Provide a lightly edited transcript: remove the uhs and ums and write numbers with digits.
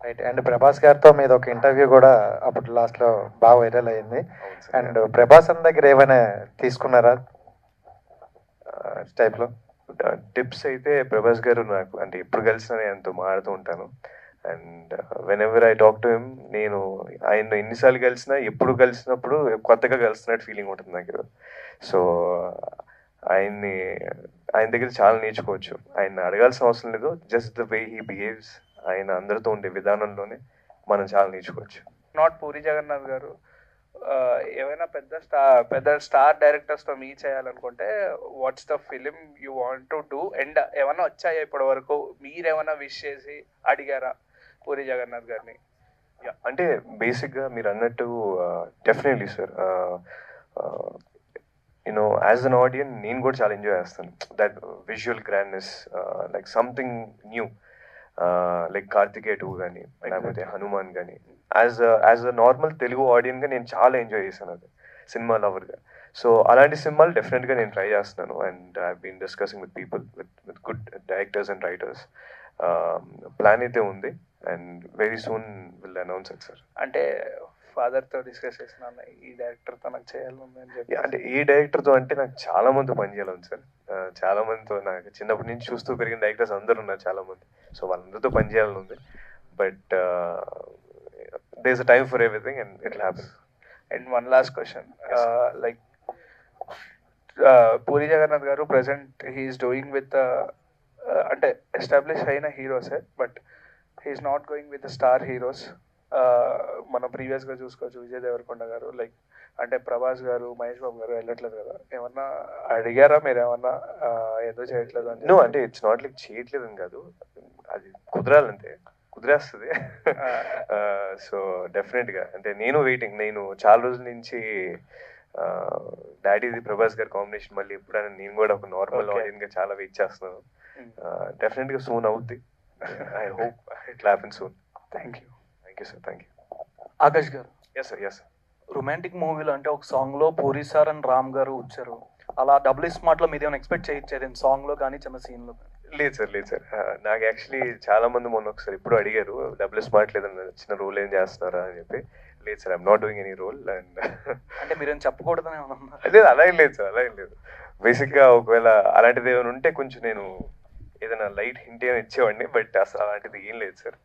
Right. And Prabhas గారితో మీద ఒక ఇంటర్వ్యూ కూడా అప్పుడు లాస్ట్లో బాగా వైరల్ అయింది. అవును సార్. అండ్ ప్రభాస్ అన్న దగ్గర ఏమైనా తీసుకున్నారా టైప్లో? టిప్స్ అయితే ప్రభాస్ గారు నాకు అంటే ఎప్పుడు కలిసినా నేను ఆయనతో మాడుతూ ఉంటాను. And when ever I talk to him, నేను ఆయన ఎన్నిసార్లు కలిసినా ఎప్పుడు కలిసినప్పుడు కొత్తగా కలిసినట్టు ఫీలింగ్ ఉంటుంది నాకు. సో ఆయన్ని ఆయన దగ్గర చాలా నేర్చుకోవచ్చు. ఆయన అడగాల్సిన అవసరం లేదు, just the way he behaves, ఆయన అందరితో ఉండే విధానంలోనే మనం చాలా నేర్చుకోవచ్చు. నాట్ పూరి జగన్నాథ్ గారు ఏమైనా పెద్ద స్టార్ డైరెక్టర్స్తో మీట్ చేయాలనుకుంటే what's the film you want to do and ఏమైనా వచ్చాయా ఇప్పటి వరకు? మీరేమైనా విష్ చేసి అడిగారా పూరి జగన్నాథ్ గారిని? అంటే బేసిక్గా మీరు అన్నట్టు definitely sir, you know as an audience నేను కూడా చాలా ఎంజాయ్ చేస్తాను that visual grandness, like something new, like Karthikeya 2 కానీ లేకపోతే హనుమాన్ కానీ. యాజ్ అ నార్మల్ తెలుగు ఆడియన్గా నేను చాలా ఎంజాయ్ చేశాను అది, సినిమా లవర్గా. సో అలాంటి సినిమాలు డెఫినెట్గా నేను ట్రై చేస్తున్నాను. And I been discussing with people, with good directors and writers. Plan అయితే ఉంది and very soon will announce it sir. అంటే ఫాదర్తో డిస్కస్ చేసిన ఈ డైరెక్టర్తో నాకు చేయాలని అని చెప్పి. అంటే ఈ డైరెక్టర్తో అంటే నాకు చాలా మంది పని చేయాలి సార్. చాలా మందితో నాకు చిన్నప్పటి నుంచి చూస్తూ పెరిగిన డైరెక్టర్స్ అందరూ ఉన్నారు చాలా మంది. సో వాళ్ళందరితో పని చేయాలని ఉంది. But there is a time for everything and it will happen. And one last question, like Puri Jagannadh గారు ప్రెసెంట్ హీఈస్ డూయింగ్ విత్ అంటే ఎస్టాబ్లిష్ అయిన హీరోసే, but he's not going with star heroes. మనం ప్రీవియస్గా చూసుకోవచ్చు విజయ్ దేవరకొండ గారు, లైక్ అంటే ప్రభాస్ గారు, మహేష్ బాబు గారు వెళ్ళట్లేదు కదా. ఏమన్నా అడిగారా మీరు? ఏమన్నా ఎందుకు చేయట్లేదు అని? నో, అంటే ఇట్స్ నాట్ లైక్ చేయట్లేదు అని కాదు, అది కుదరాలంతే, కుదిరేస్తుంది. సో డెఫినెట్గా అంటే నేను వెయిటింగ్. నేను చాలా రోజుల నుంచి డాడీది ప్రభాస్ గారి కాంబినేషన్ మళ్ళీ ఎప్పుడైనా నేను కూడా ఒక నార్మల్ ఆడియన్గా చాలా వెయిట్ చేస్తున్నాను. డెఫినెట్గా సూన్ అవుద్ది. I hope it happen soon. Thank you. Thank you sir. Thank you. Akash గారు, yes sir. Yes sir. Romantic మూవీలో అంటే ఒక సాంగ్లో పూరి సార్ అండ్ రామ్ గారు వచ్చారు, అలా డబుల్ స్మార్ట్లో మీరు ఏమైనా ఎక్స్పెక్ట్ చేయొచ్చేది సాంగ్లో కానీ చిన్న సీన్లో కానీ? లేదు సార్, లేదు సార్. నాకు యాక్చువల్లీ చాలా మంది మొన్న ఒకసారి ఇప్పుడు అడిగారు డబుల్ స్మార్ట్ లేదన్న చిన్న రోల్ ఏం చేస్తున్నారా అని చెప్పి. లేదు sir, I'm not doing any role. And అంటే మీరేం చెప్పకూడదని ఏమన్నా? లేదు, అలా ఏం లేదు సార్, అలా ఏం లేదు. బేసిక్గా ఒకవేళ అలాంటిది ఏమైనా ఉంటే కొంచెం నేను ఏదైనా లైట్ హింట్ ఏమైనా ఇచ్చేవాడిని, బట్ అసలు అలాంటిది ఏం లేదు సార్.